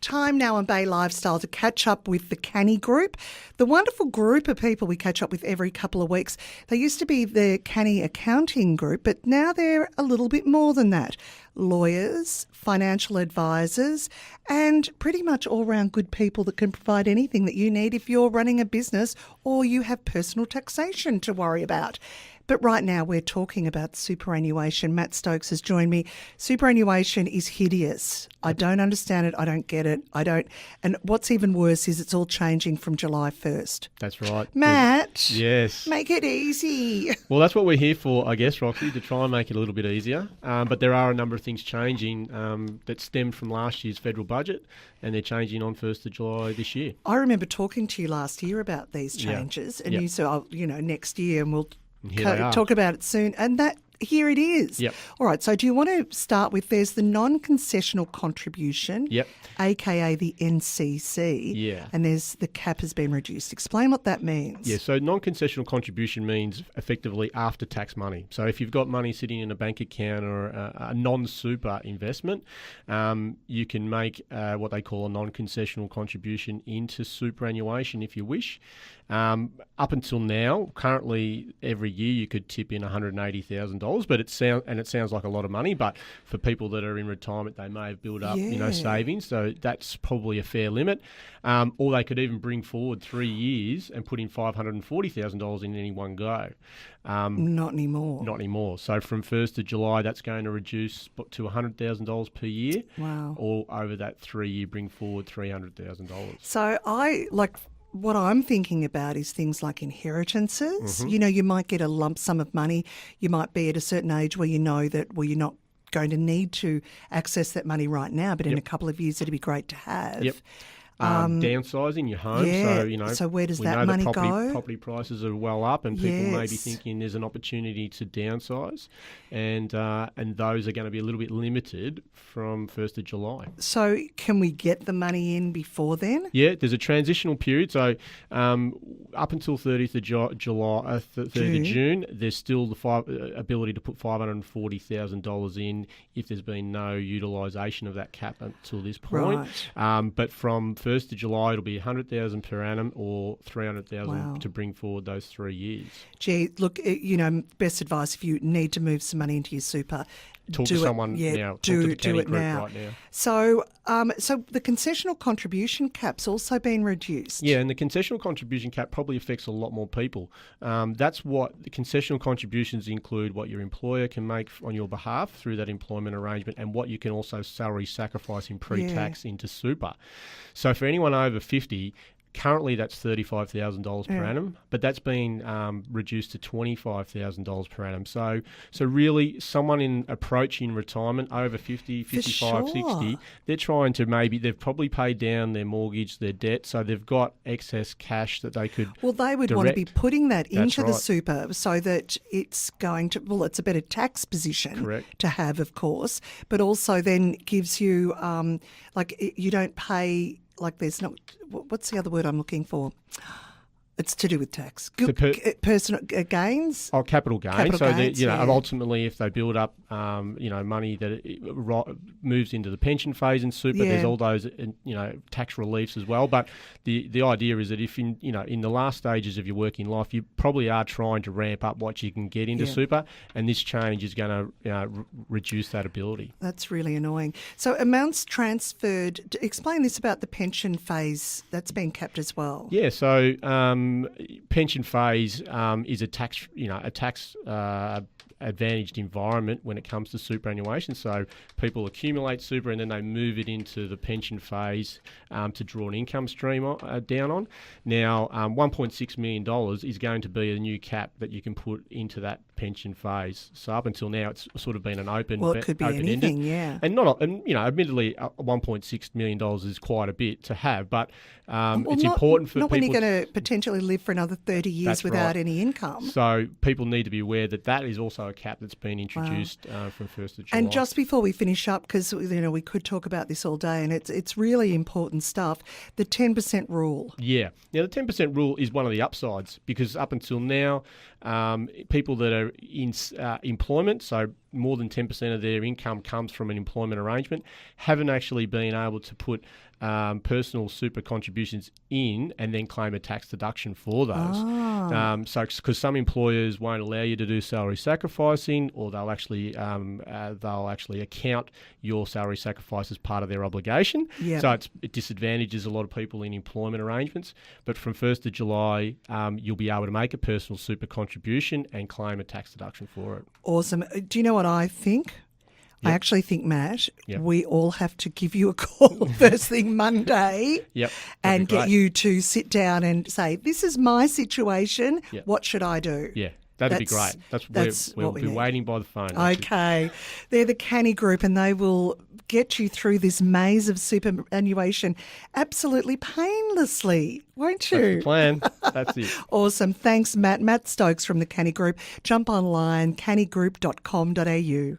time now on Bay Lifestyle to catch up with the Canny Group, the wonderful group of people we catch up with every couple of weeks. They used to be the Canny Accounting Group, but now they're a little bit more than that. Lawyers, financial advisors, and pretty much all-round good people that can provide anything that you need if you're running a business or you have personal taxation to worry about. But right now we're talking about superannuation. Matt Stokes has joined me. Superannuation is hideous. I don't understand it. I don't get it. And what's even worse is it's all changing from July 1st. That's right. Matt. Yes. Make it easy. Well, that's what we're here for, I guess, Roxy, to try and make it a little bit easier. But there are a number of things changing that stemmed from last year's federal budget, and they're changing on 1st of July this year. I remember talking to you last year about these changes, and you said, next year, and we'll talk about it soon. And here it is. Yep. All right, so do you want to start with, there's the non-concessional contribution, aka the NCC, and there's the cap has been reduced. Explain what that means. Yeah, so non-concessional contribution means effectively after-tax money. So if you've got money sitting in a bank account or a non-super investment, you can make what they call a non-concessional contribution into superannuation if you wish. Up until now, currently every year you could tip in $180,000, but it sounds like a lot of money. But for people that are in retirement, they may have built up, savings. So that's probably a fair limit. Or they could even bring forward 3 years and put in $540,000 in any one go. Not anymore. Not anymore. So from 1st of July, that's going to reduce to $100,000 per year. Wow. Or over that 3 year, bring forward $300,000. So what I'm thinking about is things like inheritances. Mm-hmm. You might get a lump sum of money. You might be at a certain age where you know that, you're not going to need to access that money right now, but in a couple of years it'd be great to have. Yep. Downsizing your home. So where does we that know money that go? Property prices are well up, and people may be thinking there's an opportunity to downsize, and those are going to be a little bit limited from 1st of July. So can we get the money in before then? Yeah, there's a transitional period. So up until 30th of July, 30th of June, there's still the ability to put $540,000 in if there's been no utilisation of that cap until this point. Right. But from 1st of July, it'll be $100,000 per annum or $300,000 to bring forward those 3 years. Gee, look, best advice if you need to move some money into your super, Talk to someone now. Talk to the Canny Group right now. So the concessional contribution cap's also been reduced. Yeah, and the concessional contribution cap probably affects a lot more people. That's what the concessional contributions include: what your employer can make on your behalf through that employment arrangement, and what you can also salary sacrifice in pre-tax into super. So for anyone over 50. Currently, that's $35,000 per annum, but that's been reduced to $25,000 per annum. So really, someone approaching retirement over 50, 55, 60, they're trying to they've probably paid down their mortgage, their debt, so they've got excess cash that they could they would want to be putting that into the super so that it's going to, it's a better tax position to have, of course, but also then gives you, you don't pay... there's not, what's the other word I'm looking for? It's to do with tax. Personal gains? Oh, capital gains. Gains, ultimately, if they build up, money that moves into the pension phase in super, there's all those, tax reliefs as well. But the idea is that if in the last stages of your working life, you probably are trying to ramp up what you can get into super, and this change is going to reduce that ability. That's really annoying. So amounts transferred. Explain this about the pension phase that's been capped as well. Yeah. So. Pension phase is a tax advantaged environment when it comes to superannuation. So people accumulate super and then they move it into the pension phase to draw an income stream down on. Now, $1.6 million is going to be a new cap that you can put into that pension phase. So up until now, it's sort of been an open. Well, it could be anything, yeah. And admittedly, $1.6 million is quite a bit to have, but it's important for people. Not when you're going to potentially live for another 30 years without any income. So people need to be aware that is also a cap that's been introduced from 1st of July. And just before we finish up, because we could talk about this all day, and it's really important stuff. The 10% rule. Yeah. Now the 10% rule is one of the upsides, because up until now, people that are also in employment, so more than 10% of their income comes from an employment arrangement, haven't actually been able to put personal super contributions in and then claim a tax deduction for those. So because some employers won't allow you to do salary sacrificing, or they'll actually account your salary sacrifice as part of their obligation. Yep. So it disadvantages a lot of people in employment arrangements. But from 1st of July, you'll be able to make a personal super contribution and claim a tax deduction for it. Awesome. Do you know what I think? Yep. I actually think, Matt, Yep. we all have to give you a call first thing Monday Yep. and get you to sit down and say, this is my situation. Yep. What should I do? Yeah, that'd be great. We'll what we be need. waiting by the phone. Okay. They're the Canny Group, and they will get you through this maze of superannuation absolutely painlessly, won't you? That's the plan. That's it. Awesome. Thanks, Matt. Matt Stokes from the Canny Group. Jump online, cannygroup.com.au.